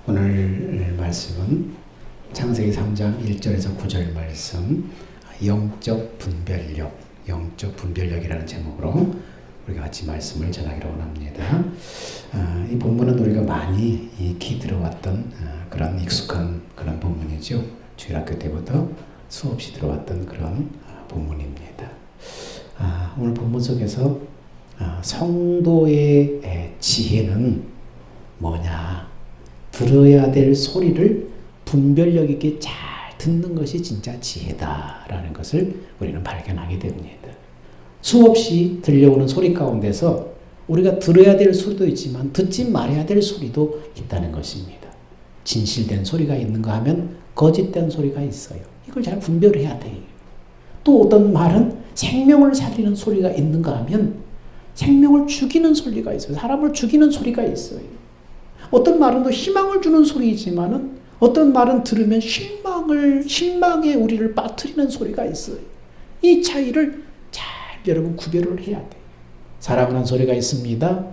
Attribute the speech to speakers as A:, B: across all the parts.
A: 오늘 말씀은 창세기 3장 1절에서 9절 말씀, 영적 분별력이라는 제목으로 우리가 같이 말씀을 전하기로 원합니다. 이 본문은 우리가 많이 익히 들어왔던 그런 익숙한 그런 본문이죠. 주일학교 때부터 수없이 들어왔던 그런 본문입니다. 오늘 본문 속에서 성도의 지혜는 뭐냐? 들어야 될 소리를 분별력 있게 잘 듣는 것이 진짜 지혜다라는 것을 우리는 발견하게 됩니다. 수없이 들려오는 소리 가운데서 우리가 들어야 될 소리도 있지만 듣지 말아야 될 소리도 있다는 것입니다. 진실된 소리가 있는가 하면 거짓된 소리가 있어요. 이걸 잘 분별해야 돼요. 또 어떤 말은 생명을 살리는 소리가 있는가 하면 생명을 죽이는 소리가 있어요. 사람을 죽이는 소리가 있어요. 어떤 말은 또 희망을 주는 소리이지만은 어떤 말은 들으면 실망에 우리를 빠뜨리는 소리가 있어요. 이 차이를 잘 여러분 구별을 해야 돼요. 사랑하는 소리가 있습니다.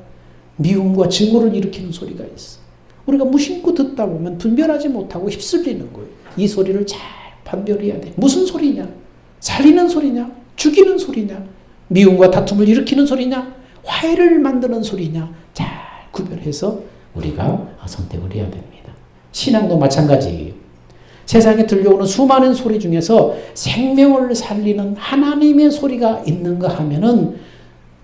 A: 미움과 증오를 일으키는 소리가 있어. 우리가 무심코 듣다 보면 분별하지 못하고 휩쓸리는 거예요. 이 소리를 잘 판별해야 돼. 무슨 소리냐? 살리는 소리냐? 죽이는 소리냐? 미움과 다툼을 일으키는 소리냐? 화해를 만드는 소리냐? 잘 구별해서 우리가 선택을 해야 됩니다. 신앙도 마찬가지예요. 세상에 들려오는 수많은 소리 중에서 생명을 살리는 하나님의 소리가 있는가 하면은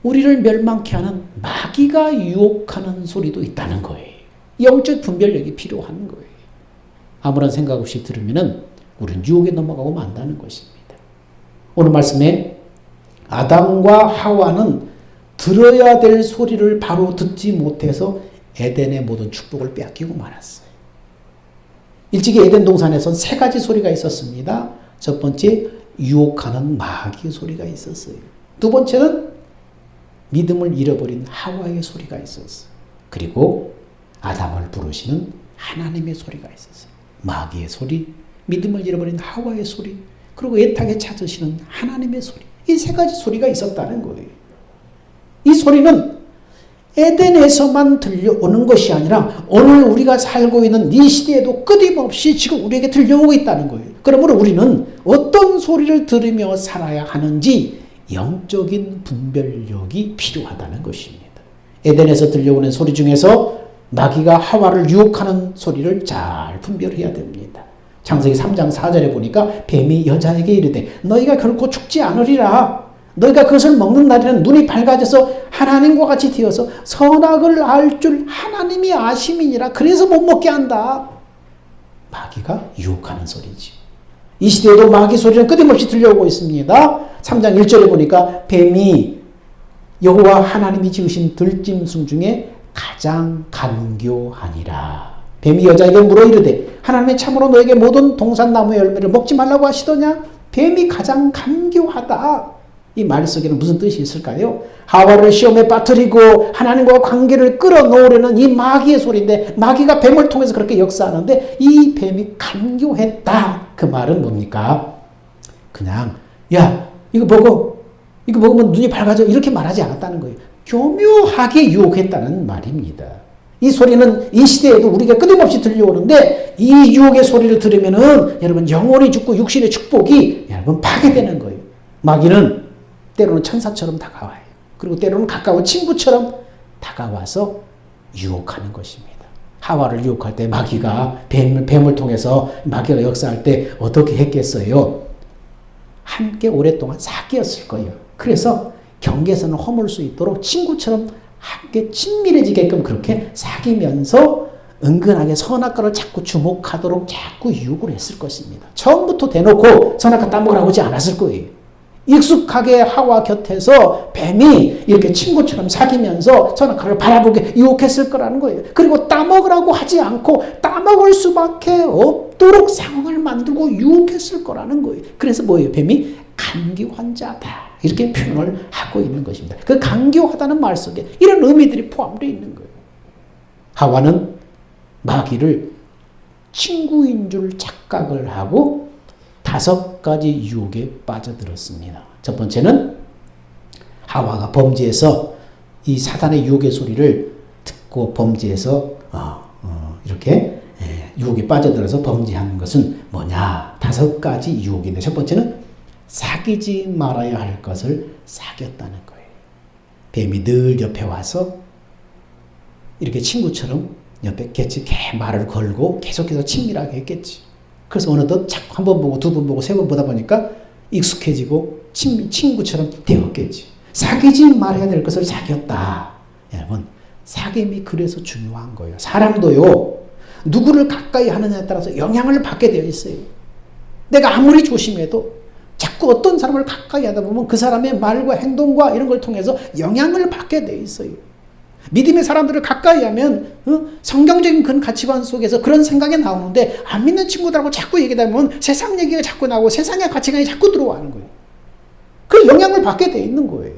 A: 우리를 멸망케 하는 마귀가 유혹하는 소리도 있다는 거예요. 영적 분별력이 필요한 거예요. 아무런 생각 없이 들으면은 우리는 유혹에 넘어가고 만다는 것입니다. 오늘 말씀에 아담과 하와는 들어야 될 소리를 바로 듣지 못해서 에덴의 모든 축복을 빼앗기고 말았어요. 일찍이 에덴 동산에선 세 가지 소리가 있었습니다. 첫 번째, 유혹하는 마귀의 소리가 있었어요. 두 번째는 믿음을 잃어버린 하와의 소리가 있었어요. 그리고 아담을 부르시는 하나님의 소리가 있었어요. 마귀의 소리, 믿음을 잃어버린 하와의 소리, 그리고 애타게 찾으시는 하나님의 소리. 이 세 가지 소리가 있었다는 거예요. 이 소리는 에덴에서만 들려오는 것이 아니라 오늘 우리가 살고 있는 이 시대에도 끊임없이 지금 우리에게 들려오고 있다는 거예요. 그러므로 우리는 어떤 소리를 들으며 살아야 하는지 영적인 분별력이 필요하다는 것입니다. 에덴에서 들려오는 소리 중에서 마귀가 하와를 유혹하는 소리를 잘 분별해야 됩니다. 창세기 3장 4절에 보니까 뱀이 여자에게 이르되 너희가 결코 죽지 않으리라. 너희가 그것을 먹는 날에는 눈이 밝아져서 하나님과 같이 되어서 선악을 알 줄 하나님이 아심이니라. 그래서 못 먹게 한다. 마귀가 유혹하는 소리지. 이 시대에도 마귀 소리는 끊임없이 들려오고 있습니다. 3장 1절에 보니까 뱀이 여호와 하나님이 지으신 들짐승 중에 가장 간교하니라. 뱀이 여자에게 물어 이르되 하나님이 참으로 너에게 모든 동산나무의 열매를 먹지 말라고 하시더냐? 뱀이 가장 간교하다. 이 말 속에는 무슨 뜻이 있을까요? 하와를 시험에 빠뜨리고 하나님과 관계를 끌어놓으려는 이 마귀의 소리인데 마귀가 뱀을 통해서 그렇게 역사하는데 이 뱀이 간교했다. 그 말은 뭡니까? 그냥 야 이거 먹으면 눈이 밝아져 이렇게 말하지 않았다는 거예요. 교묘하게 유혹했다는 말입니다. 이 소리는 이 시대에도 우리가 끊임없이 들려오는데 이 유혹의 소리를 들으면은 여러분 영혼이 죽고 육신의 축복이 여러분 파괴되는 거예요. 마귀는 때로는 천사처럼 다가와요. 그리고 때로는 가까운 친구처럼 다가와서 유혹하는 것입니다. 하와를 유혹할 때 마귀가 뱀을 통해서 마귀가 역사할 때 어떻게 했겠어요? 함께 오랫동안 사귀었을 거예요. 그래서 경계선을 허물 수 있도록 친구처럼 함께 친밀해지게끔 그렇게 사귀면서 은근하게 선악과를 자꾸 주목하도록 자꾸 유혹을 했을 것입니다. 처음부터 대놓고 선악과 따먹으라고 하지 않았을 거예요. 익숙하게 하와 곁에서 뱀이 이렇게 친구처럼 사귀면서 선악과를 바라보게 유혹했을 거라는 거예요. 그리고 따먹으라고 하지 않고 따먹을 수밖에 없도록 상황을 만들고 유혹했을 거라는 거예요. 그래서 뭐예요? 뱀이 간교한 자다. 이렇게 표현을 하고 있는 것입니다. 그 간교하다는 말 속에 이런 의미들이 포함되어 있는 거예요. 하와는 마귀를 친구인 줄 착각을 하고 5가지 유혹에 빠져들었습니다. 첫 번째는 하와가 범죄해서 이 사단의 유혹의 소리를 듣고 범죄해서 이렇게 유혹에 빠져들어서 범죄하는 것은 뭐냐? 5가지 유혹인데 첫 번째는 사귀지 말아야 할 것을 사귀었다는 거예요. 뱀이 늘 옆에 와서 이렇게 친구처럼 옆에 곁에 말을 걸고 계속해서 친밀하게 했겠지. 그래서 어느덧 자꾸 한 번 보고 두 번 보고 세 번 보다 보니까 익숙해지고 친구처럼 되었겠지. 사귀지 말아야 될 것을 사귀었다. 여러분, 사귐이 그래서 중요한 거예요. 사람도요, 누구를 가까이 하느냐에 따라서 영향을 받게 되어 있어요. 내가 아무리 조심해도 자꾸 어떤 사람을 가까이 하다 보면 그 사람의 말과 행동과 이런 걸 통해서 영향을 받게 되어 있어요. 믿음의 사람들을 가까이 하면 성경적인 그런 가치관 속에서 그런 생각이 나오는데 안 믿는 친구들하고 자꾸 얘기하다 보면 세상 얘기가 자꾸 나오고 세상의 가치관이 자꾸 들어와는 거예요. 그 영향을 받게 돼 있는 거예요.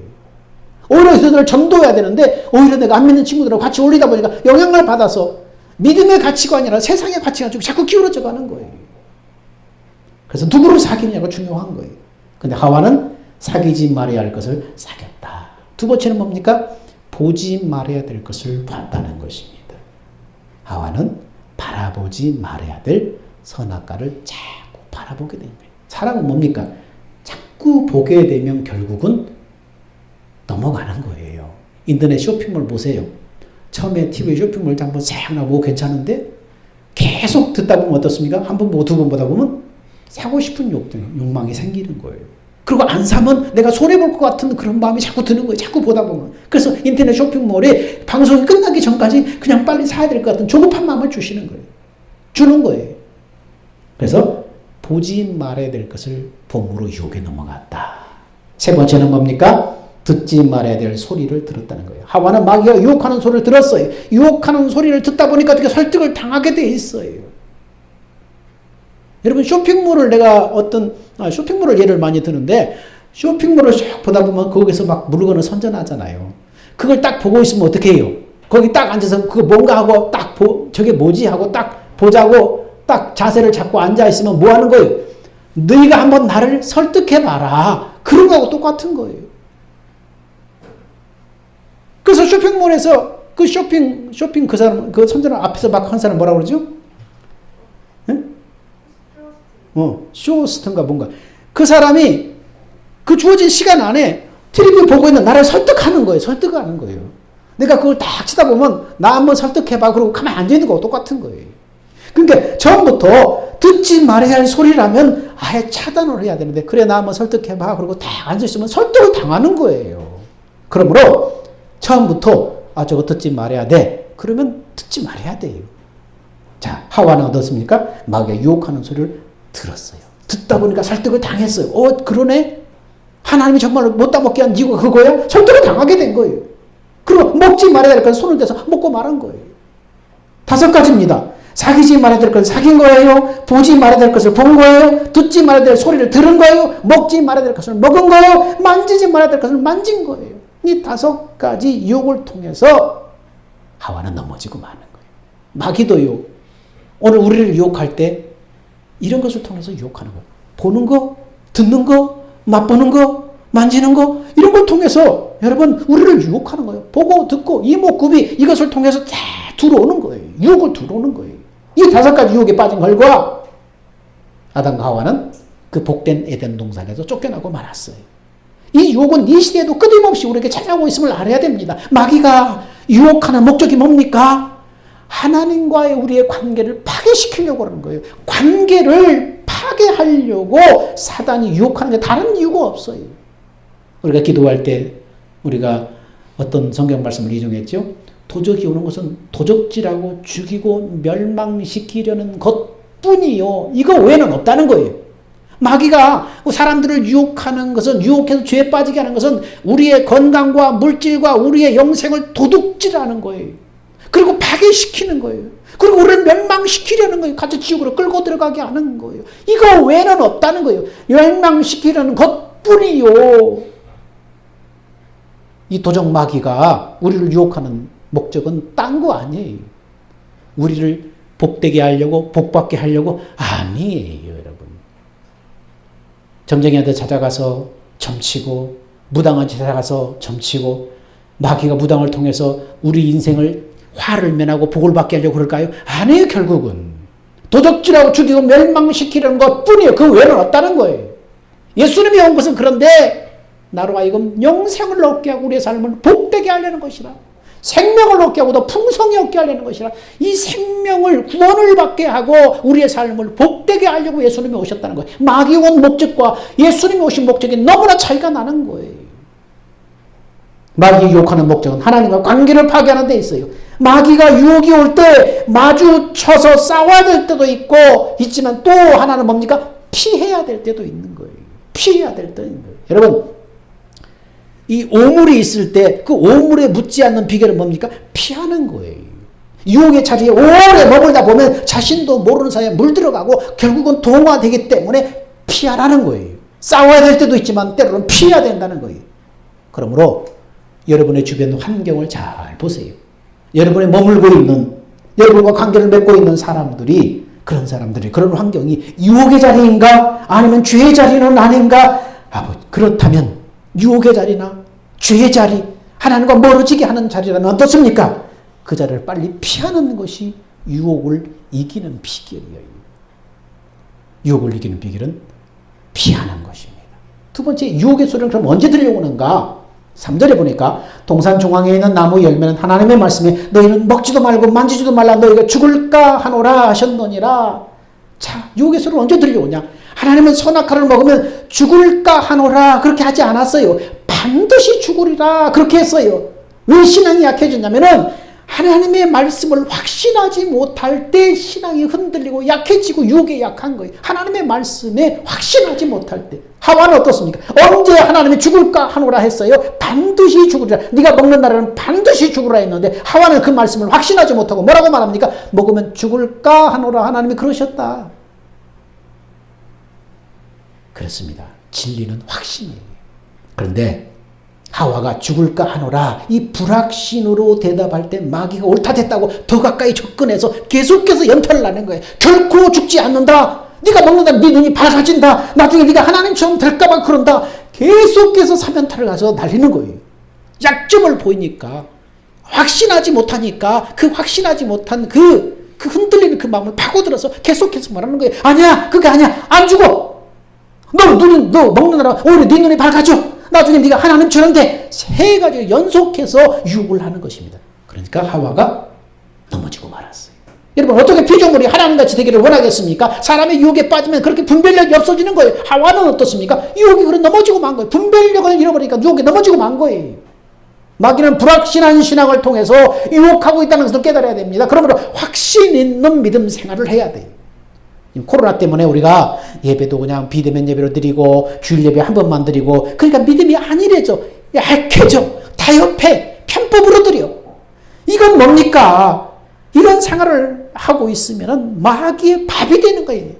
A: 오히려 그들을 전도해야 되는데 오히려 내가 안 믿는 친구들하고 같이 올리다 보니까 영향을 받아서 믿음의 가치관이 아니라 세상의 가치관 쪽이 자꾸 기울어져 가는 거예요. 그래서 누구를 사귀느냐가 중요한 거예요. 근데 하와는 사귀지 말아야 할 것을 사귀었다. 두 번째는 뭡니까? 보지 말아야 될 것을 봤다는 것입니다. 하와는 바라보지 말아야 될 선악과를 자꾸 바라보게 된 거예요. 사람은 뭡니까? 자꾸 보게 되면 결국은 넘어가는 거예요. 인터넷 쇼핑몰 보세요. 처음에 TV 쇼핑몰 한번 싹 나고 괜찮은데 계속 듣다 보면 어떻습니까? 한 번 보고 두 번 보다 보면 사고 싶은 욕망이 생기는 거예요. 그리고 안 사면 내가 손해볼 것 같은 그런 마음이 자꾸 드는 거예요. 자꾸 보다 보면. 그래서 인터넷 쇼핑몰에 방송이 끝나기 전까지 그냥 빨리 사야 될 것 같은 조급한 마음을 주시는 거예요. 주는 거예요. 그래서 보지 말아야 될 것을 봄으로 유혹에 넘어갔다. 세 번째는 뭡니까? 듣지 말아야 될 소리를 들었다는 거예요. 하와는 마귀가 유혹하는 소리를 들었어요. 유혹하는 소리를 듣다 보니까 어떻게 설득을 당하게 돼 있어요. 여러분 쇼핑몰을 내가 쇼핑몰을 예를 많이 드는데 쇼핑몰을 쭉 보다 보면 거기서 막 물건을 선전하잖아요. 그걸 딱 보고 있으면 어떻게 해요? 거기 딱 앉아서 그거 뭔가 하고 딱 저게 뭐지 하고 딱 보자고 딱 자세를 잡고 앉아 있으면 뭐 하는 거예요? 너희가 한번 나를 설득해 봐라. 그런 거하고 똑같은 거예요. 그래서 쇼핑몰에서 그 쇼핑 그 사람 그 선전을 앞에서 막 한 사람 뭐라고 그러죠? 쇼호스트인가 뭔가. 그 사람이 그 주어진 시간 안에 텔레비전 보고 있는 나를 설득하는 거예요. 설득하는 거예요. 내가 그걸 딱 치다 보면 나 한번 설득해봐. 그러고 가만히 앉아있는 거하고 똑같은 거예요. 그러니까 처음부터 듣지 말아야 할 소리라면 아예 차단을 해야 되는데 그래 나 한번 설득해봐. 그러고 딱 앉아있으면 설득을 당하는 거예요. 그러므로 처음부터 저거 듣지 말아야 돼. 그러면 듣지 말아야 돼요. 자, 하와는 어떻습니까? 마귀가 유혹하는 소리를 들었어요. 듣다 보니까 설득을 당했어요. 그러네? 하나님이 정말 못 따먹게 한 이유가 그거야? 설득을 당하게 된 거예요. 그리고 먹지 말아야 될 건 손을 대서 먹고 말한 거예요. 5가지입니다. 사귀지 말아야 될 것을 사귄 거예요. 보지 말아야 될 것을 본 거예요. 듣지 말아야 될 소리를 들은 거예요. 먹지 말아야 될 것을 먹은 거예요. 만지지 말아야 될 것을 만진 거예요. 이 5가지 유혹을 통해서 하와는 넘어지고 마는 거예요. 마귀도요. 오늘 우리를 유혹할 때 이런 것을 통해서 유혹하는 거예요. 보는 거, 듣는 거, 맛보는 거, 만지는 거 이런 걸 통해서 여러분 우리를 유혹하는 거예요. 보고 듣고 이목구비 이것을 통해서 다 들어오는 거예요. 유혹을 들어오는 거예요. 이 5가지 유혹에 빠진 결과 아담과 하와는 그 복된 에덴 동산에서 쫓겨나고 말았어요. 이 유혹은 이 시대에도 끊임없이 우리에게 찾아오고 있음을 알아야 됩니다. 마귀가 유혹하는 목적이 뭡니까? 하나님과의 우리의 관계를 파괴시키려고 하는 거예요. 관계를 파괴하려고 사단이 유혹하는 게 다른 이유가 없어요. 우리가 기도할 때 우리가 어떤 성경 말씀을 인용했죠? 도적이 오는 것은 도적질하고 죽이고 멸망시키려는 것뿐이요. 이거 외에는 없다는 거예요. 마귀가 사람들을 유혹하는 것은 유혹해서 죄에 빠지게 하는 것은 우리의 건강과 물질과 우리의 영생을 도둑질하는 거예요. 그리고 파괴시키는 거예요. 그리고 우리를 멸망시키려는 거예요. 같이 지옥으로 끌고 들어가게 하는 거예요. 이거 외에는 없다는 거예요. 멸망시키려는 것뿐이요. 이 도적 마귀가 우리를 유혹하는 목적은 딴 거 아니에요. 우리를 복되게 하려고 복받게 하려고 아니에요. 여러분. 점쟁이한테 찾아가서 점치고 무당한테 찾아가서 점치고 마귀가 무당을 통해서 우리 인생을 화를 면하고 복을 받게 하려고 그럴까요? 아니에요. 결국은 도적질하고 죽이고 멸망시키려는 것 뿐이에요. 그 외에는 없다는 거예요. 예수님이 온 것은 그런데 나로 하여금 영생을 얻게 하고 우리의 삶을 복되게 하려는 것이라. 생명을 얻게 하고 더 풍성히 얻게 하려는 것이라. 이 생명을 구원을 받게 하고 우리의 삶을 복되게 하려고 예수님이 오셨다는 거예요. 마귀 온 목적과 예수님이 오신 목적이 너무나 차이가 나는 거예요. 마귀 유혹하는 목적은 하나님과 관계를 파괴하는 데 있어요. 마귀가 유혹이 올 때 마주쳐서 싸워야 될 때도 있지만 또 하나는 뭡니까? 피해야 될 때도 있는 거예요. 피해야 될 때도 있는 거예요. 여러분, 이 오물이 있을 때 그 오물에 묻지 않는 비결은 뭡니까? 피하는 거예요. 유혹의 자리에 오래 머물다 보면 자신도 모르는 사이에 물들어가고 결국은 동화되기 때문에 피하라는 거예요. 싸워야 될 때도 있지만 때로는 피해야 된다는 거예요. 그러므로 여러분의 주변 환경을 잘 보세요. 여러분이 머물고 있는, 여러분과 관계를 맺고 있는 사람들이, 그런 환경이 유혹의 자리인가? 아니면 죄의 자리는 아닌가? 그렇다면 유혹의 자리나 죄의 자리, 하나님과 멀어지게 하는 자리라면 어떻습니까? 그 자리를 빨리 피하는 것이 유혹을 이기는 비결이에요. 유혹을 이기는 비결은 피하는 것입니다. 두 번째, 유혹의 소리는 그럼 언제 들려오는가? 3절에 보니까 동산 중앙에 있는 나무 열매는 하나님의 말씀에 너희는 먹지도 말고 만지지도 말라 너희가 죽을까 하노라 하셨느니라. 자, 유혹의 소리는 언제 들려오냐? 하나님은 선악과를 먹으면 죽을까 하노라 그렇게 하지 않았어요. 반드시 죽으리라 그렇게 했어요. 왜 신앙이 약해졌냐면은 하나님의 말씀을 확신하지 못할 때 신앙이 흔들리고 약해지고 유혹에 약한 거예요. 하나님의 말씀에 확신하지 못할 때. 하와는 어떻습니까? 언제 하나님이 죽을까 하노라 했어요? 반드시 죽으리라. 네가 먹는 날에는 반드시 죽으라 했는데 하와는 그 말씀을 확신하지 못하고 뭐라고 말합니까? 먹으면 죽을까 하노라. 하나님이 그러셨다. 그렇습니다. 진리는 확신이에요. 그런데 하와가 죽을까 하노라 이 불확신으로 대답할 때 마귀가 옳다 됐다고 더 가까이 접근해서 계속해서 연타를 나는 거예요. 결코 죽지 않는다. 네가 먹는다. 네 눈이 밝아진다. 나중에 네가 하나님처럼 될까 봐 그런다. 계속해서 사면타를 가서 날리는 거예요. 약점을 보이니까 확신하지 못하니까 그 확신하지 못한 그 흔들리는 그 마음을 파고들어서 계속해서 말하는 거예요. 아니야. 그게 아니야. 안 죽어. 너 먹는 나라 오히려 네 눈이 밝아져. 나중에 네가 하나님처럼 돼. 세 가지 연속해서 유혹을 하는 것입니다. 그러니까 하와가 넘어지고 말았어요. 여러분 어떻게 피조물이 하나님같이 되기를 원하겠습니까? 사람의 유혹에 빠지면 그렇게 분별력이 없어지는 거예요. 하와는 어떻습니까? 유혹이 그래 넘어지고 만 거예요. 분별력을 잃어버리니까 유혹에 넘어지고 만 거예요. 마귀는 불확신한 신앙을 통해서 유혹하고 있다는 것을 깨달아야 됩니다. 그러므로 확신 있는 믿음 생활을 해야 돼요. 코로나 때문에 우리가 예배도 그냥 비대면 예배로 드리고 주일 예배 한 번만 드리고 그러니까 믿음이 안일해져, 약해져, 타협해, 편법으로 드려. 이건 뭡니까? 이런 생활을 하고 있으면 마귀의 밥이 되는 거예요.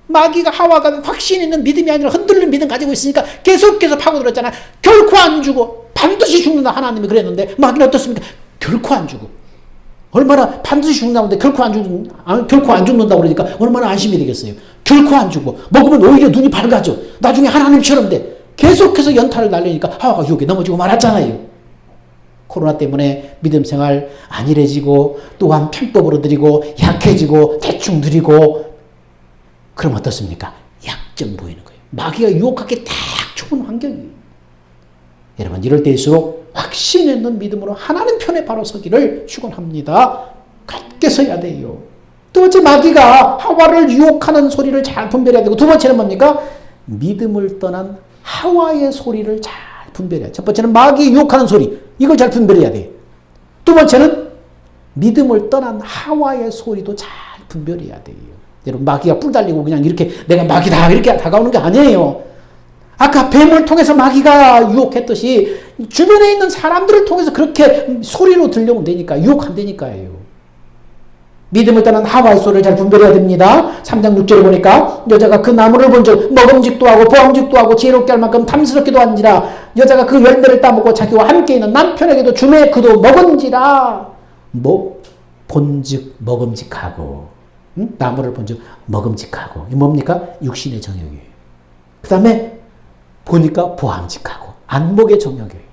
A: 마귀가 하와가 확신 있는 믿음이 아니라 흔들리는 믿음 가지고 있으니까 계속해서 파고들었잖아. 결코 안 죽어. 반드시 죽는다. 하나님이 그랬는데 마귀는 어떻습니까? 결코 안 죽어. 얼마나 반드시 죽는다는데 결코 안 죽는다고 그러니까 얼마나 안심이 되겠어요. 결코 안 죽고 먹으면 오히려 눈이 밝아져. 나중에 하나님처럼 돼. 계속해서 연타를 날리니까 하와가 유혹에 넘어지고 말았잖아요. 코로나 때문에 믿음 생활 안일해지고 또한 편법으로 드리고 약해지고 대충 드리고 그럼 어떻습니까? 약점 보이는 거예요. 마귀가 유혹하기 딱 좋은 환경이에요. 여러분 이럴 때일수록 확신 있는 믿음으로 하나님 편에 바로 서기를 축원합니다. 굳게 서야 돼요. 두 번째 마귀가 하와를 유혹하는 소리를 잘 분별해야 되고 두 번째는 뭡니까? 믿음을 떠난 하와의 소리를 잘 분별해야 돼요. 첫 번째는 마귀 유혹하는 소리 이걸 잘 분별해야 돼요. 두 번째는 믿음을 떠난 하와의 소리도 잘 분별해야 돼요. 여러분 마귀가 뿔 달리고 그냥 이렇게 내가 마귀다 이렇게 다가오는 게 아니에요. 아까 뱀을 통해서 마귀가 유혹했듯이 주변에 있는 사람들을 통해서 그렇게 소리로 들려오면 되니까 유혹 안 되니까요. 믿음을 떠난 하와의 소리를 잘 분별해야 됩니다. 3장 6절에 보니까 여자가 그 나무를 본즉 먹음직도 하고 보암직도 하고 지혜롭게 할 만큼 탐스럽기도 한지라 여자가 그 열매를 따먹고 자기와 함께 있는 남편에게도 주매 그도 먹은지라. 본즉 먹음직하고 나무를 본즉 먹음직하고 이 뭡니까? 육신의 정욕이에요. 그 다음에 보니까 보암직하고 안목의 정욕이에요.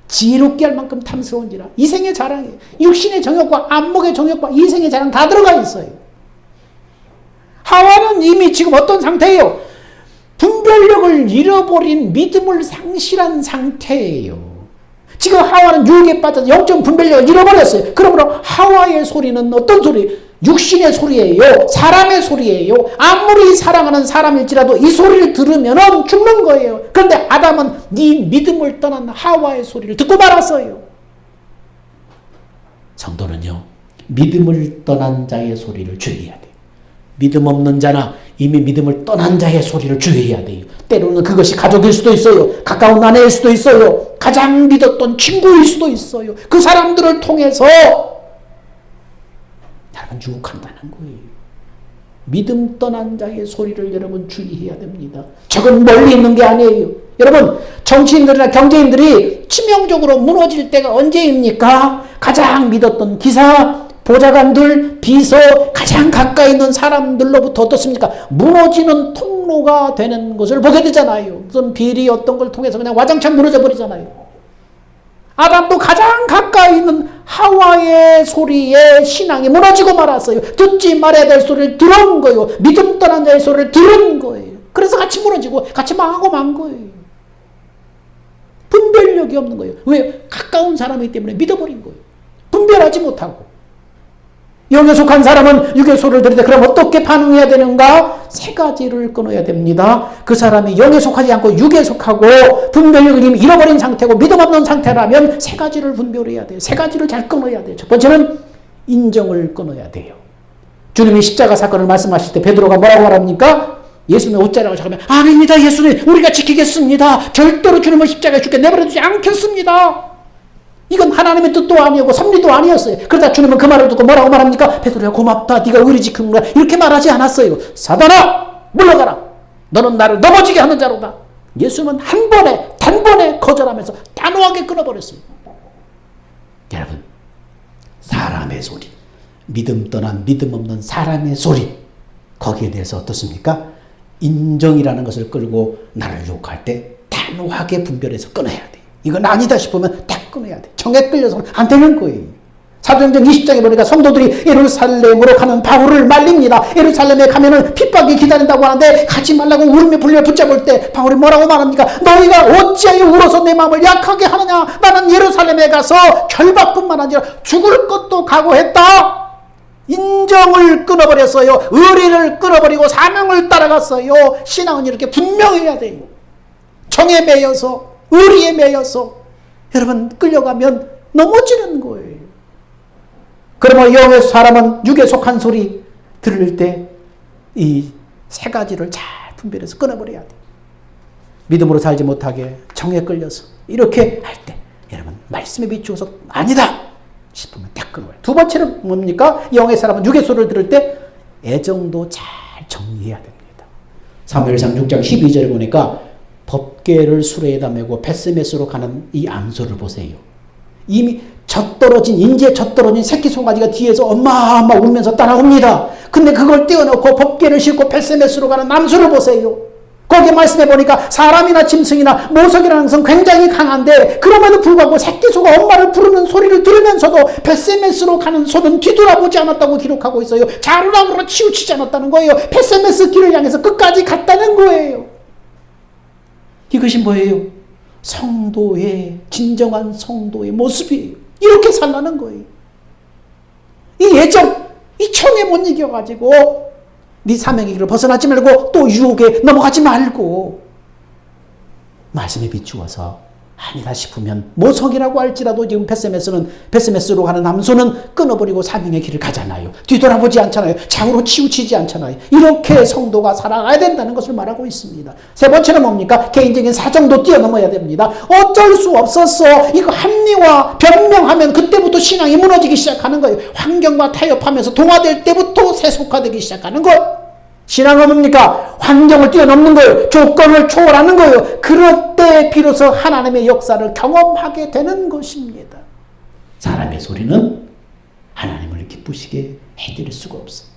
A: 지혜롭게 할 만큼 탐스러운지라. 이생의 자랑이에요. 육신의 정욕과 안목의 정욕과 이생의 자랑 다 들어가 있어요. 하와는 이미 지금 어떤 상태예요? 분별력을 잃어버린 믿음을 상실한 상태예요. 지금 하와는 유혹에 빠져서 영적 분별력을 잃어버렸어요. 그러므로 하와의 소리는 어떤 소리? 육신의 소리예요. 사람의 소리예요. 아무리 사랑하는 사람일지라도 이 소리를 들으면 죽는 거예요. 그런데 아담은 네 믿음을 떠난 하와의 소리를 듣고 말았어요. 성도는요, 믿음을 떠난 자의 소리를 주의해야 돼요. 믿음 없는 자나 이미 믿음을 떠난 자의 소리를 주의해야 돼요. 때로는 그것이 가족일 수도 있어요. 가까운 아내일 수도 있어요. 가장 믿었던 친구일 수도 있어요. 그 사람들을 통해서 여러분 유혹한다는 거예요. 믿음 떠난 자의 소리를 여러분 주의해야 됩니다. 저건 멀리 있는 게 아니에요. 여러분 정치인들이나 경제인들이 치명적으로 무너질 때가 언제입니까? 가장 믿었던 기사, 보좌관들, 비서, 가장 가까이 있는 사람들로부터 어떻습니까? 무너지는 통로가 되는 것을 보게 되잖아요. 무슨 비리 어떤 걸 통해서 그냥 와장창 무너져 버리잖아요. 아담도 가장 가까이 있는 하와의 소리에 신앙이 무너지고 말았어요. 듣지 말아야 될 소리를 들은 거예요. 믿음 떠난 자의 소리를 들은 거예요. 그래서 같이 무너지고 같이 망하고 만 거예요. 분별력이 없는 거예요. 왜? 가까운 사람이기 때문에 믿어버린 거예요. 분별하지 못하고. 영에 속한 사람은 육의 소리를 들을 때 그럼 어떻게 반응해야 되는가? 세 가지를 끊어야 됩니다. 그 사람이 영에 속하지 않고 육에 속하고 분별력을 이미 잃어버린 상태고 믿음 없는 상태라면 세 가지를 분별해야 돼요. 세 가지를 잘 끊어야 돼요. 첫 번째는 인정을 끊어야 돼요. 주님이 십자가 사건을 말씀하실 때 베드로가 뭐라고 말합니까? 예수님의 옷자락을 잡으면 아닙니다. 예수님 우리가 지키겠습니다. 절대로 주님을 십자가에 죽게 내버려두지 않겠습니다. 이건 하나님의 뜻도 아니었고 섭리도 아니었어요. 그러다 주님은 그 말을 듣고 뭐라고 말합니까? 베드로야 고맙다. 네가 의리 지키는구나. 이렇게 말하지 않았어요. 사단아 물러가라. 너는 나를 넘어지게 하는 자로다. 예수님은 한 번에 단번에 거절하면서 단호하게 끊어버렸어요. 여러분 사람의 소리, 믿음 떠난 믿음 없는 사람의 소리, 거기에 대해서 어떻습니까? 인정이라는 것을 끌고 나를 유혹할 때 단호하게 분별해서 끊어야 돼요. 이건 아니다 싶으면 딱 끊어야 돼. 정에 끌려서는 안 되는 거예요. 사도행전 20장에 보니까 성도들이 예루살렘으로 가는 바울을 말립니다. 예루살렘에 가면은 핍박이 기다린다고 하는데 가지 말라고 울며 불며 붙잡을 때 바울이 뭐라고 말합니까? 너희가 어찌하여 울어서 내 마음을 약하게 하느냐? 나는 예루살렘에 가서 결박뿐만 아니라 죽을 것도 각오했다. 인정을 끊어버렸어요. 의리를 끊어버리고 사명을 따라갔어요. 신앙은 이렇게 분명해야 돼요. 정에 매여서 의리에 매여서 여러분 끌려가면 넘어지는 거예요. 그러면 영의 사람은 육에 속한 소리 들을 때 이 세 가지를 잘 분별해서 끊어버려야 돼. 믿음으로 살지 못하게 정에 끌려서 이렇게 할 때 여러분 말씀에 비추어서 아니다 싶으면 딱 끊어버려요. 두 번째는 뭡니까? 영의 사람은 육의 소리를 들을 때 애정도 잘 정리해야 됩니다. 사무엘상 6장 12절에 보니까 법궤를 수레에다 메고 베스메스로 가는 이 암소를 보세요. 이미 젖떨어진 인제 젖떨어진 새끼 송아지가 뒤에서 엄마 울면서 따라옵니다. 근데 그걸 떼어놓고 법궤를 싣고 베스메스로 가는 암소를 보세요. 거기에 말씀해 보니까 사람이나 짐승이나 모석이라는 것은 굉장히 강한데 그럼에도 불구하고 새끼 소가 엄마를 부르는 소리를 들으면서도 베스메스로 가는 소는 뒤돌아보지 않았다고 기록하고 있어요. 자루랑으로 치우치지 않았다는 거예요. 베스메스 길을 향해서 끝까지 갔다는 거예요. 이것이 뭐예요? 성도의 진정한 성도의 모습이에요. 이렇게 살라는 거예요. 이 애정, 이 청에 못 이겨가지고 네 사명의 길을 벗어나지 말고 또 유혹에 넘어가지 말고 말씀에 비추어서 아니다 싶으면 모성이라고 할지라도 지금 베스메스로 가는 암소는 끊어버리고 사명의 길을 가잖아요. 뒤돌아보지 않잖아요. 좌우로 치우치지 않잖아요. 이렇게 성도가 살아가야 된다는 것을 말하고 있습니다. 세 번째는 뭡니까? 개인적인 사정도 뛰어넘어야 됩니다. 어쩔 수 없었어. 이거 합리화, 변명하면 그때부터 신앙이 무너지기 시작하는 거예요. 환경과 타협하면서 동화될 때부터 세속화되기 시작하는 거예요. 신앙은 뭡니까? 환경을 뛰어넘는 거예요. 조건을 초월하는 거예요. 그럴 때 비로소 하나님의 역사를 경험하게 되는 것입니다. 사람의 소리는 하나님을 기쁘시게 해드릴 수가 없어요.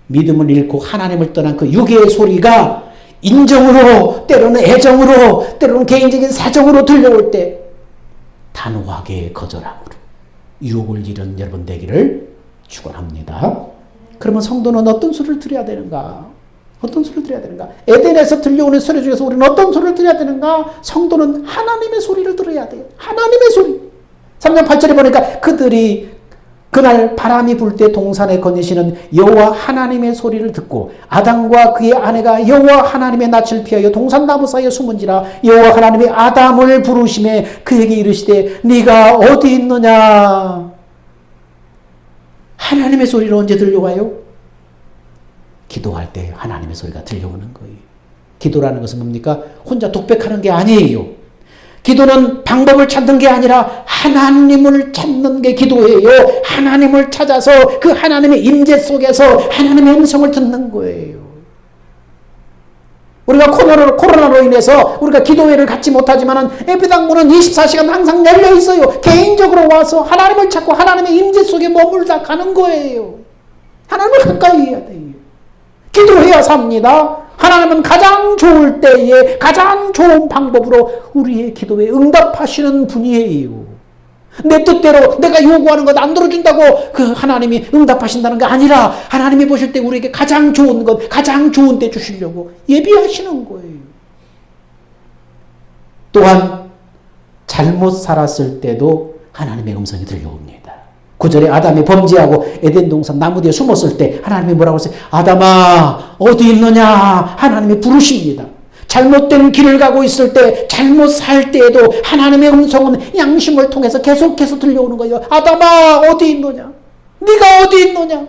A: 믿음을 잃고 하나님을 떠난 그 육의 소리가 인정으로, 때로는 애정으로, 때로는 개인적인 사정으로 들려올 때 단호하게 거절함으로 유혹을 잃은 여러분 되기를 축원합니다. 그러면 성도는 어떤 소리를 들어야 되는가? 어떤 소리를 들어야 되는가? 에덴에서 들려오는 소리 중에서 우리는 어떤 소리를 들어야 되는가? 성도는 하나님의 소리를 들어야 돼요. 하나님의 소리. 3장 8절에 보니까 그들이 그날 바람이 불 때 동산에 거니시는 여호와 하나님의 소리를 듣고 아담과 그의 아내가 여호와 하나님의 낯을 피하여 동산나무 사이에 숨은지라 여호와 하나님이 아담을 부르심에 그에게 이르시되 네가 어디 있느냐? 하나님의 소리를 언제 들려와요? 기도할 때 하나님의 소리가 들려오는 거예요. 기도라는 것은 뭡니까? 혼자 독백하는 게 아니에요. 기도는 방법을 찾는 게 아니라 하나님을 찾는 게 기도예요. 하나님을 찾아서 그 하나님의 임재 속에서 하나님의 음성을 듣는 거예요. 우리가 코로나로 인해서 우리가 기도회를 갖지 못하지만 예배당문은 24시간 항상 열려 있어요. 개인적으로 와서 하나님을 찾고 하나님의 임재 속에 머물다 가는 거예요. 하나님을 가까이 해야 돼요. 기도해야 삽니다. 하나님은 가장 좋을 때에 가장 좋은 방법으로 우리의 기도에 응답하시는 분이에요. 내 뜻대로 내가 요구하는 것 안 들어준다고 그 하나님이 응답하신다는 게 아니라 하나님이 보실 때 우리에게 가장 좋은 것, 가장 좋은 때 주시려고 예비하시는 거예요. 또한 잘못 살았을 때도 하나님의 음성이 들려옵니다. 9절에 아담이 범죄하고 에덴 동산 나무 뒤에 숨었을 때 하나님이 뭐라고 했어요? 아담아 어디 있느냐? 하나님이 부르십니다. 잘못된 길을 가고 있을 때 잘못 살 때에도 하나님의 음성은 양심을 통해서 계속해서 들려오는 거예요. 아담아 어디 있느냐? 네가 어디 있느냐?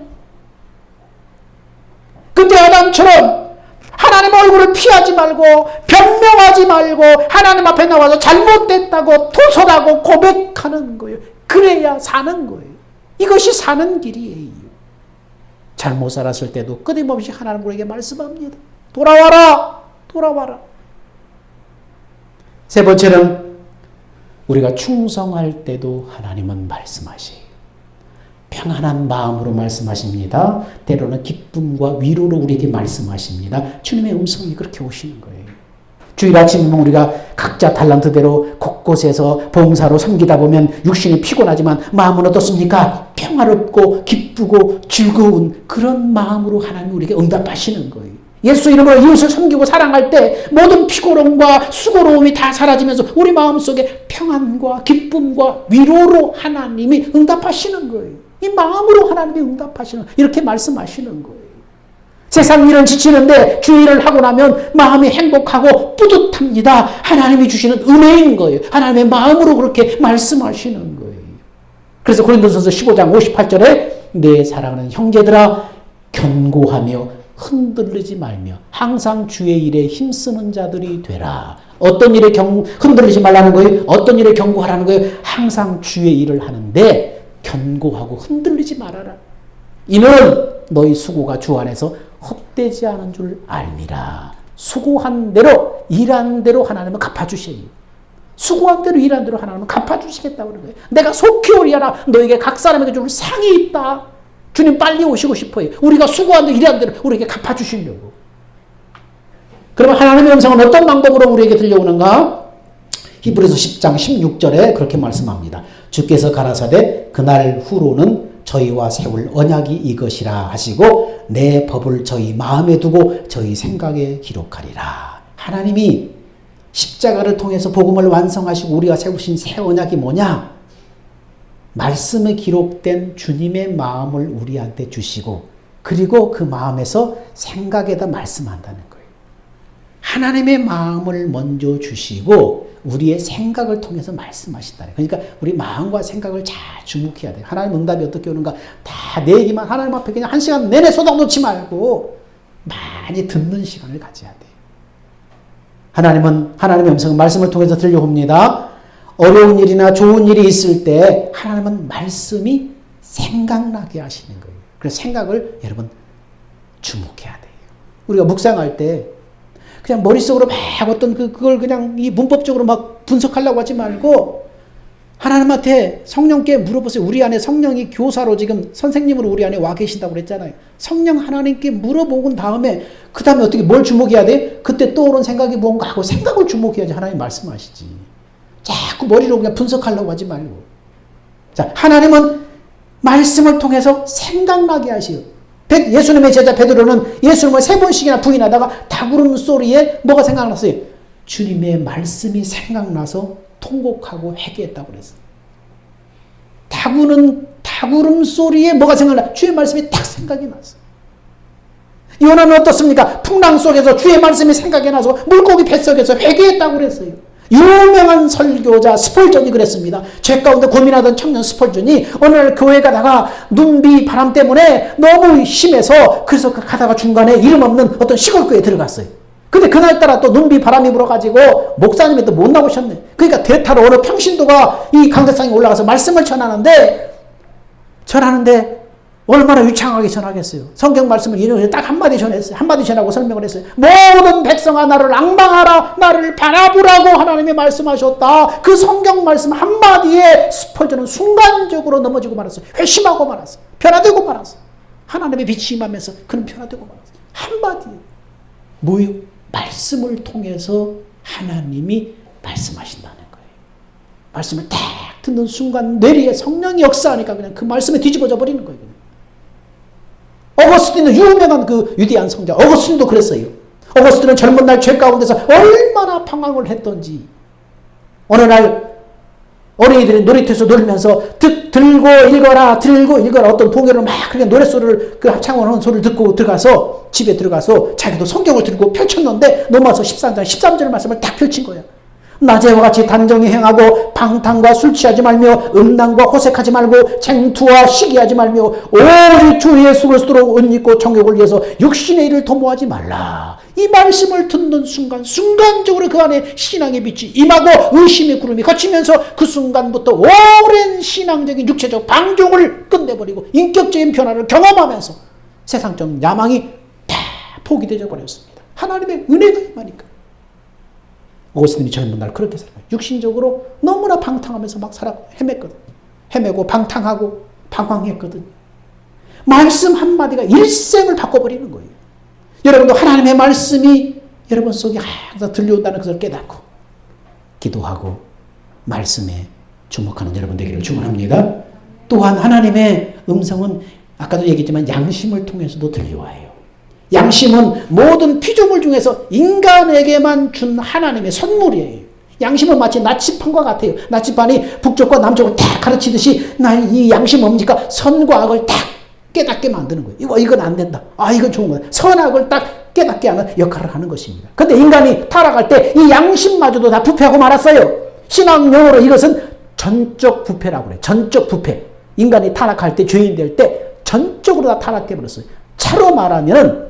A: 그때 아담처럼 하나님 얼굴을 피하지 말고 변명하지 말고 하나님 앞에 나와서 잘못됐다고 토설하고 고백하는 거예요. 그래야 사는 거예요. 이것이 사는 길이에요. 잘못 살았을 때도 끊임없이 하나님 우리에게 말씀합니다. 돌아와라. 돌아와라. 세 번째는 우리가 충성할 때도 하나님은 말씀하세요. 평안한 마음으로 말씀하십니다. 때로는 기쁨과 위로로 우리에게 말씀하십니다. 주님의 음성이 그렇게 오시는 거예요. 주일 아침이면 우리가 각자 달란트대로 곳곳에서 봉사로 섬기다 보면 육신이 피곤하지만 마음은 어떻습니까? 평화롭고 기쁘고 즐거운 그런 마음으로 하나님 우리에게 응답하시는 거예요. 예수 이름으로 이웃을 섬기고 사랑할 때 모든 피곤함과 수고로움이 다 사라지면서 우리 마음속에 평안과 기쁨과 위로로 하나님이 응답하시는 거예요. 이 마음으로 하나님이 응답하시는 이렇게 말씀하시는 거예요. 세상 일은 지치는데 주일을 하고 나면 마음이 행복하고 뿌듯합니다. 하나님이 주시는 은혜인 거예요. 하나님의 마음으로 그렇게 말씀하시는 거예요. 그래서 고린도전서 15장 58절에 내 사랑하는 형제들아 견고하며 흔들리지 말며 항상 주의 일에 힘쓰는 자들이 되라. 어떤 일에 흔들리지 말라는 거예요? 어떤 일에 견고하라는 거예요? 항상 주의 일을 하는데 견고하고 흔들리지 말아라. 이는 너희 수고가 주 안에서 헛되지 않은 줄 알미라. 수고한 대로 일한 대로 하나님은 갚아주셔요. 수고한 대로 일한 대로 하나님은 갚아주시겠다고 그러는 거예요. 내가 속히 오리하라. 너에게 각 사람에게 줄 상이 있다. 주님 빨리 오시고 싶어요. 우리가 수고한 대로 일한 대로 우리에게 갚아주시려고. 그러면 하나님의 음성은 어떤 방법으로 우리에게 들려오는가? 히브리서 10장 16절에 그렇게 말씀합니다. 주께서 가라사대 그날 후로는 저희와 세울 언약이 이것이라 하시고 내 법을 저희 마음에 두고 저희 생각에 기록하리라. 하나님이 십자가를 통해서 복음을 완성하시고 우리가 세우신 새 언약이 뭐냐? 말씀에 기록된 주님의 마음을 우리한테 주시고 그리고 그 마음에서 생각에다 말씀한다는 거예요. 하나님의 마음을 먼저 주시고 우리의 생각을 통해서 말씀하신다. 그러니까 우리 마음과 생각을 잘 주목해야 돼요. 하나님 응답이 어떻게 오는가 다 내 얘기만 하나님 앞에 그냥 한 시간 내내 쏟아놓지 말고 많이 듣는 시간을 가져야 돼요. 하나님은 하나님의 음성은 말씀을 통해서 들려옵니다. 어려운 일이나 좋은 일이 있을 때 하나님은 말씀이 생각나게 하시는 거예요. 그래서 생각을 여러분 주목해야 돼요. 우리가 묵상할 때 그냥 머릿속으로 막 어떤 그걸 그냥 이 문법적으로 막 분석하려고 하지 말고 하나님한테 성령께 물어보세요. 우리 안에 성령이 교사로 지금 선생님으로 우리 안에 와 계신다고 그랬잖아요. 성령 하나님께 물어보고 다음에 그 다음에 어떻게 뭘 주목해야 돼? 그때 떠오른 생각이 뭔가 하고 생각을 주목해야지 하나님 말씀하시지. 자꾸 머리로 그냥 분석하려고 하지 말고. 자, 하나님은 말씀을 통해서 생각나게 하시요. 예수님의 제자 베드로는 예수님을 3번씩이나 부인하다가 닭울음 소리에 뭐가 생각났어요? 주님의 말씀이 생각나서 통곡하고 회개했다고 그랬어요. 닭울음 소리에 뭐가 생각나? 주의 말씀이 딱 생각이 났어요. 요나는 어떻습니까? 풍랑 속에서 주의 말씀이 생각이 나서 물고기 뱃속에서 회개했다고 그랬어요. 유명한 설교자 스펄전이 그랬습니다. 죄 가운데 고민하던 청년 스펄전이 어느 날 교회 가다가 눈비 바람 때문에 너무 심해서 그래서 가다가 중간에 이름 없는 어떤 시골교회에 들어갔어요. 근데 그날따라 또 눈비 바람이 불어가지고 목사님이 또 못 나오셨네. 그러니까 대타로 어느 평신도가 이 강대상에 올라가서 말씀을 전하는데 얼마나 유창하게 전하겠어요. 성경 말씀을 인용해서 딱 한마디 전했어요. 한마디 전하고 설명을 했어요. 모든 백성아 나를 앙망하라, 나를 바라보라고 하나님이 말씀하셨다. 그 성경 말씀 한마디에 스펄전은 순간적으로 넘어지고 말았어요. 회심하고 말았어요. 변화되고 말았어요. 하나님의 빛이 임하면서 그는 변화되고 말았어요. 한마디에. 뭐요? 말씀을 통해서 하나님이 말씀하신다는 거예요. 말씀을 딱 듣는 순간 뇌리에 성령이 역사하니까 그냥 그 말씀에 뒤집어져 버리는 거예요. 어거스틴은 유명한 그 위대한 성자 어거스틴도 그랬어요. 어거스틴은 젊은 날 죄 가운데서 얼마나 방황을 했던지 어느 날 어린이들이 놀이터에서 놀면서 들고 읽어라 어떤 동요를 막 그렇게 노랫소리를 그 합창하는 소리를 듣고 들어가서 집에 들어가서 자기도 성경을 들고 펼쳤는데 넘어서 13절 말씀을 딱 펼친 거야. 낮에와 같이 단정히 행하고 방탕과 술 취하지 말며 음란과 호색하지 말고 쟁투와 시기하지 말며 오직 주 예수 그리스도로 옷 입고 정욕을 위해서 육신의 일을 도모하지 말라. 이 말씀을 듣는 순간적으로 그 안에 신앙의 빛이 임하고 의심의 구름이 거치면서 그 순간부터 오랜 신앙적인 육체적 방종을 끝내버리고 인격적인 변화를 경험하면서 세상적 야망이 다 포기되어 버렸습니다. 하나님의 은혜가 임하니까. 오거스틴이 젊은 날 그렇게 살아요. 육신적으로 너무나 방탕하면서 막 헤맸거든. 헤매고 방탕하고 방황했거든. 말씀 한마디가 일생을 바꿔버리는 거예요. 여러분도 하나님의 말씀이 여러분 속에 항상 들려온다는 것을 깨닫고 기도하고 말씀에 주목하는 여러분 되기를 축원합니다. 또한 하나님의 음성은 아까도 얘기했지만 양심을 통해서도 들려와요. 양심은 모든 피조물 중에서 인간에게만 준 하나님의 선물이에요. 양심은 마치 나치판과 같아요. 나치판이 북쪽과 남쪽을 딱 가르치듯이 이 양심 뭡니까? 선과 악을 딱 깨닫게 만드는 거예요. 이건 안 된다. 이건 좋은 거다. 선악을 딱 깨닫게 하는 역할을 하는 것입니다. 근데 인간이 타락할 때 이 양심마저도 다 부패하고 말았어요. 신학 용어로 이것은 전적 부패라고 그래요. 전적 부패. 인간이 타락할 때, 죄인 될 때 전적으로 다 타락해 버렸어요. 차로 말하면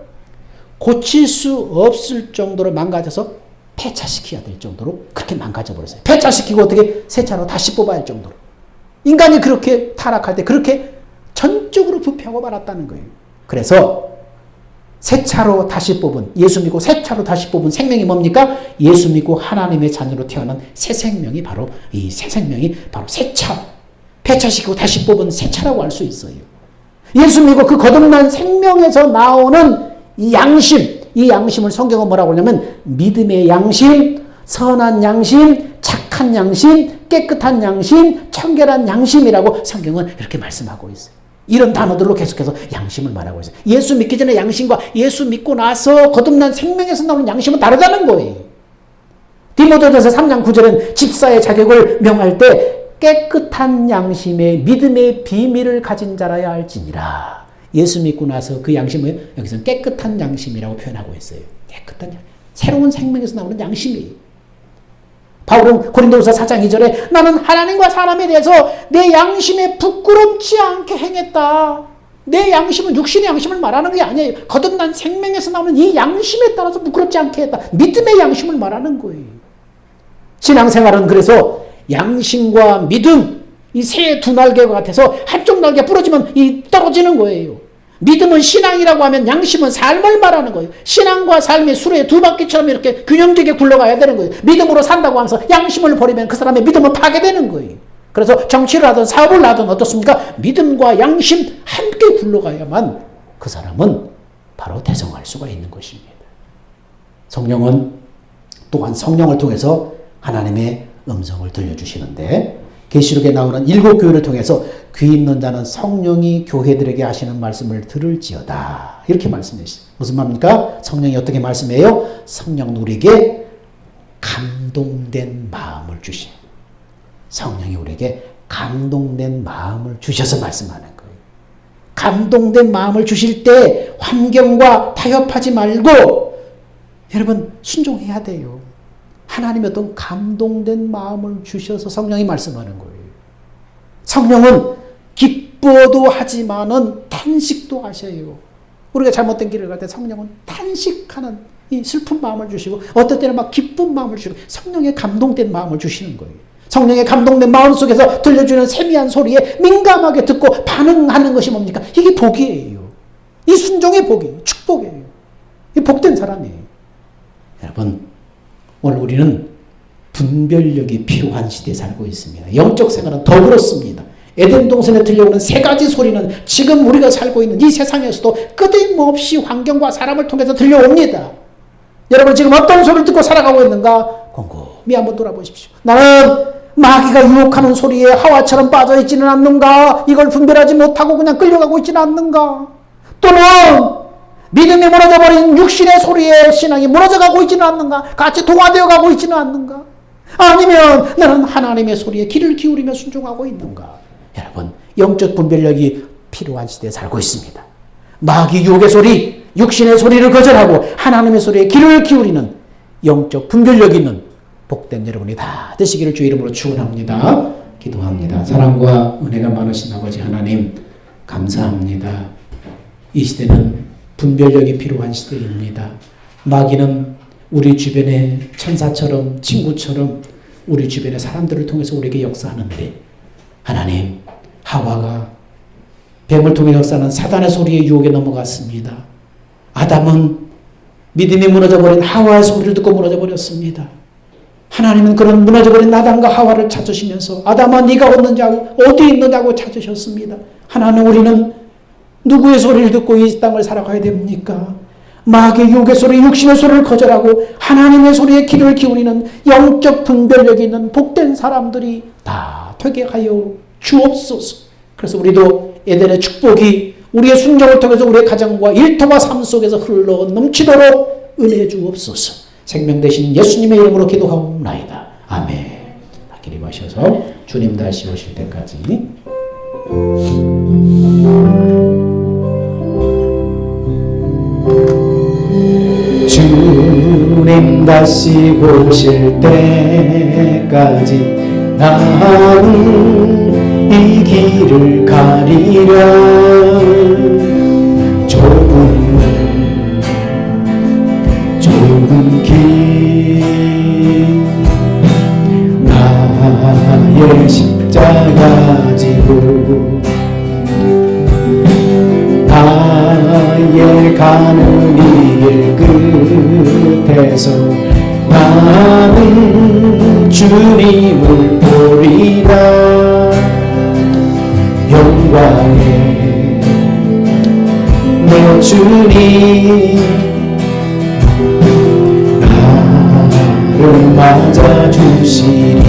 A: 고칠 수 없을 정도로 망가져서 폐차시켜야 될 정도로 그렇게 망가져 버렸어요. 폐차시키고 어떻게 새 차로 다시 뽑아야 할 정도로. 인간이 그렇게 타락할 때 그렇게 전적으로 부패하고 말았다는 거예요. 그래서 새 차로 다시 뽑은, 예수 믿고 새 차로 다시 뽑은 생명이 뭡니까? 예수 믿고 하나님의 자녀로 태어난 새 생명이 바로 이 새 생명이 바로 새 차. 폐차시키고 다시 뽑은 새 차라고 할 수 있어요. 예수 믿고 그 거듭난 생명에서 나오는 이 양심을 성경은 뭐라고 하냐면 믿음의 양심, 선한 양심, 착한 양심, 깨끗한 양심, 청결한 양심이라고 성경은 이렇게 말씀하고 있어요. 이런 단어들로 계속해서 양심을 말하고 있어요. 예수 믿기 전에 양심과 예수 믿고 나서 거듭난 생명에서 나오는 양심은 다르다는 거예요. 디모데전서 3장 9절은 집사의 자격을 명할 때 깨끗한 양심의 믿음의 비밀을 가진 자라야 할지니라. 예수 믿고 나서 그 양심을 여기서 깨끗한 양심이라고 표현하고 있어요. 깨끗한 양심. 새로운 생명에서 나오는 양심이에요. 바울은 고린도후서 4장 2절에 나는 하나님과 사람에 대해서 내 양심에 부끄럽지 않게 행했다. 내 양심은 육신의 양심을 말하는 게 아니에요. 거듭난 생명에서 나오는 이 양심에 따라서 부끄럽지 않게 했다. 믿음의 양심을 말하는 거예요. 신앙생활은 그래서 양심과 믿음, 이 새 두 날개와 같아서 한쪽 날개 부러지면 이 떨어지는 거예요. 믿음은 신앙이라고 하면 양심은 삶을 말하는 거예요. 신앙과 삶이 수레의 두 바퀴처럼 이렇게 균형되게 굴러가야 되는 거예요. 믿음으로 산다고 하면서 양심을 버리면 그 사람의 믿음은 파괴되는 거예요. 그래서 정치를 하든 사업을 하든 어떻습니까? 믿음과 양심 함께 굴러가야만 그 사람은 바로 대성할 수가 있는 것입니다. 성령은 또한 성령을 통해서 하나님의 음성을 들려주시는데 계시록에 나오는 7교회를 통해서 귀 있는 자는 성령이 교회들에게 하시는 말씀을 들을지어다. 이렇게 말씀하시죠. 무슨 말입니까? 성령이 어떻게 말씀해요? 성령은 우리에게 감동된 마음을 주신, 성령이 우리에게 감동된 마음을 주셔서 말씀하는 거예요. 감동된 마음을 주실 때 환경과 타협하지 말고 여러분 순종해야 돼요. 하나님의 어떤 감동된 마음을 주셔서 성령이 말씀하는 거예요. 성령은 기뻐도 하지만은 탄식도 하셔요. 우리가 잘못된 길을 갈 때 성령은 탄식하는 이 슬픈 마음을 주시고 어떨 때는 막 기쁜 마음을 주시고 성령의 감동된 마음을 주시는 거예요. 성령의 감동된 마음 속에서 들려주는 세미한 소리에 민감하게 듣고 반응하는 것이 뭡니까? 이게 복이에요. 이 순종의 복이에요. 축복이에요. 이 복된 사람이에요. 여러분, 오늘 우리는 분별력이 필요한 시대에 살고 있습니다. 영적 생활은 더 그렇습니다. 에덴 동산에 들려오는 3가지 소리는 지금 우리가 살고 있는 이 세상에서도 끊임없이 환경과 사람을 통해서 들려옵니다. 여러분 지금 어떤 소리를 듣고 살아가고 있는가? 곰곰이 한번 돌아보십시오. 나는 마귀가 유혹하는 소리에 하와처럼 빠져있지는 않는가? 이걸 분별하지 못하고 그냥 끌려가고 있지는 않는가? 또는 믿음이 무너져버린 육신의 소리에 신앙이 무너져가고 있지는 않는가? 같이 동화되어 가고 있지는 않는가? 아니면 나는 하나님의 소리에 귀를 기울이며 순종하고 있는가? 여러분, 영적 분별력이 필요한 시대에 살고 있습니다. 마귀 유혹의 소리, 육신의 소리를 거절하고 하나님의 소리에 귀를 기울이는 영적 분별력 있는 복된 여러분이 다 되시기를 주 이름으로 축원합니다. 기도합니다. 사랑과 은혜가 많으신 아버지 하나님 감사합니다. 이 시대는 분별력이 필요한 시대입니다. 마귀는 우리 주변의 천사처럼 친구처럼 우리 주변의 사람들을 통해서 우리에게 역사하는데 하나님, 하와가 뱀을 통해 역사하는 사단의 소리에 유혹에 넘어갔습니다. 아담은 믿음이 무너져버린 하와의 소리를 듣고 무너져버렸습니다. 하나님은 그런 무너져버린 아담과 하와를 찾으시면서 아담아 네가 어디 있느냐고 찾으셨습니다. 하나님, 우리는 누구의 소리를 듣고 이 땅을 살아가야 됩니까? 마귀의 유혹의 소리, 육신의 소리를 거절하고 하나님의 소리에 귀를 기울이는 영적 분별력이 있는 복된 사람들이 다 되게 하여 주옵소서. 그래서 우리도 에덴의 축복이 우리의 순종을 통해서 우리의 가정과 일터와 삶 속에서 흘러 넘치도록 은혜 주옵소서. 생명 되신 예수님의 이름으로 기도하옵나이다. 아멘. 기리 마셔서 주님 다시 오실 때까지 주님 다시 오실 때까지 나는 이 길을 가리려 좁은 길 나의 십자가 지고 나의 가는 이 길 끝에서 나는 주님을 보리라. 영광의 내 주님 나를 맞아주시리.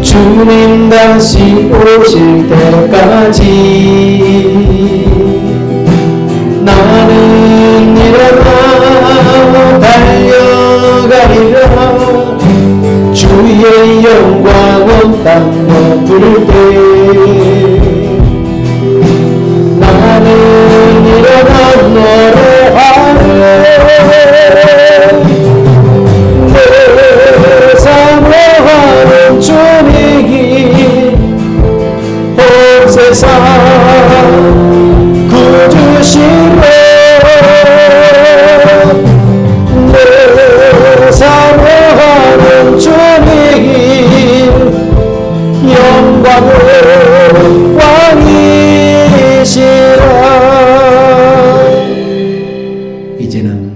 A: 주님 다시 오실 때까지 나는 일어나 달려가리라. 주의 영광은 땅 덮을 때 나는 일어나 너로 내 사모하는 주의 길 온 세상 구주시로 내 사모하는 주의 길 영광의 왕이시라. 이제는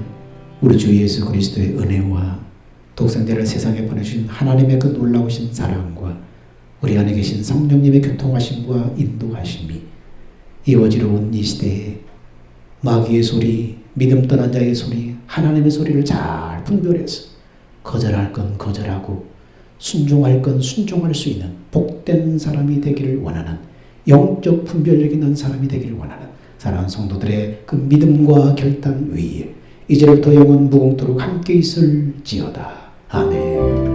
A: 우리 주 예수 그리스도의 은혜와 독생자를 세상에 보내주신 하나님의 그 놀라우신 사랑과 우리 안에 계신 성령님의 교통하심과 인도하심이 이 어지러운 이 시대에 마귀의 소리, 믿음 떠난 자의 소리, 하나님의 소리를 잘 분별해서 거절할 건 거절하고 순종할 건 순종할 수 있는 복된 사람이 되기를 원하는, 영적 분별력 있는 사람이 되기를 원하는 사랑하는 성도들의 그 믿음과 결단 위에 이제부터 영원 무궁토록 함께 있을지어다. 아멘.